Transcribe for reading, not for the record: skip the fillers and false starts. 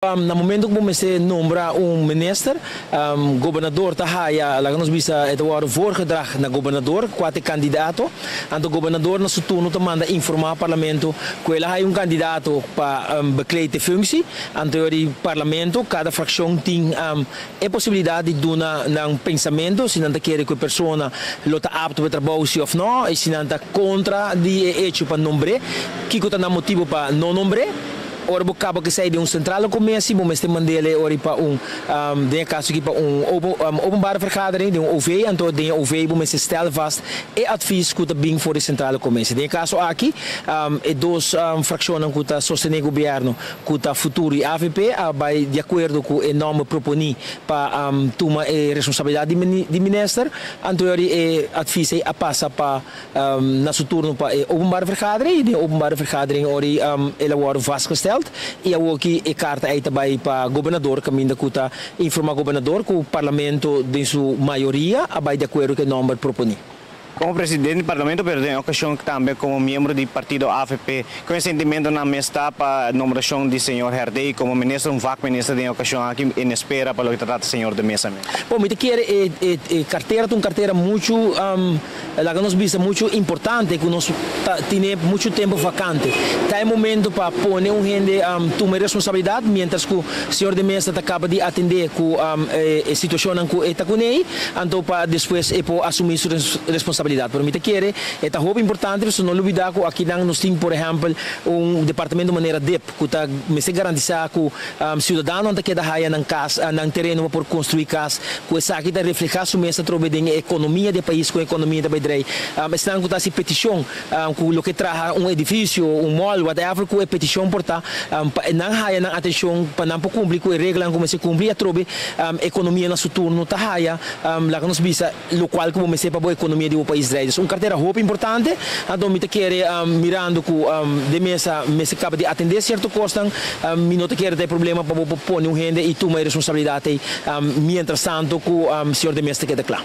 No momento que você nombra minister, governador Tahaya, lá nos bisa het wordt voorgedragen naar governador, quatro candidato, en de governador na turno te manda informar parlamento, que ele hay candidato para bekleed functie, en teorie parlamento, cada fracción tem a possibilidade de dar um pensamento, se não quer que a pessoa lota apto para trabalhar ou não, e se não contra de hecho para nombre, que está na motivo para não nombre. Ora acaba que sai de centrale commissie, mas tem mandele ora para de caso que para openbare vergadering, de OV, en tot de OV mas stel vast e advies que bem voor de centrale commissie. De caso aqui, e dos fracciones que está sostener governo, que está futuro e AVP, vai de acordo com o nome proponi para tomar a responsabilidade de minister, anterior e advies a passa para na turno para openbare vergadering, de openbare vergadering ora ela wordt vastgesteld. E aqui a carta aí também para governador, que ainda está informar governador que o parlamento de sua maioria vai de acordo com o número propõe. Como presidente do parlamento, pero em ocasião também como membro do partido AFP, com o sentimento na mesa para a nomeação do senhor Herdei como ministro, ministro em ocasião aqui em espera para o que trata o senhor de mesa. Bom, me quer carteira, uma carteira muito, lá que nós vimos muito importante, que nós temos muito tempo vacante. Tá momento para pôr gente tomar responsabilidade, mientras que o senhor de mesa acaba de atender com a situação que está com ele, então para depois assumir sua responsabilidade. Pero me quer é muito importante, se não olvidar que aqui nós temos, por exemplo, departamento de maneira DEP, que está me se garantizar que o cidadão não queda raia na casa, na terreno para construir casa, que essa aqui está refletir sua mesa trobe de economia do país com a economia da Bedrei. Estão com essa petição, que o que traz edifício, mall, whatever, que é petição por tá, não raia na atenção para não cumprir com a regra como se cumprir a trobe economia na seu turno tá raia, lá que nós visa local como se para a economia do país. Carteira roupa importante, então me quer mirando que de mesa acaba de atender certo custo, me não quer ter problema para pôr gente e tomar responsabilidade, mientras tanto que o senhor de mesa queda claro.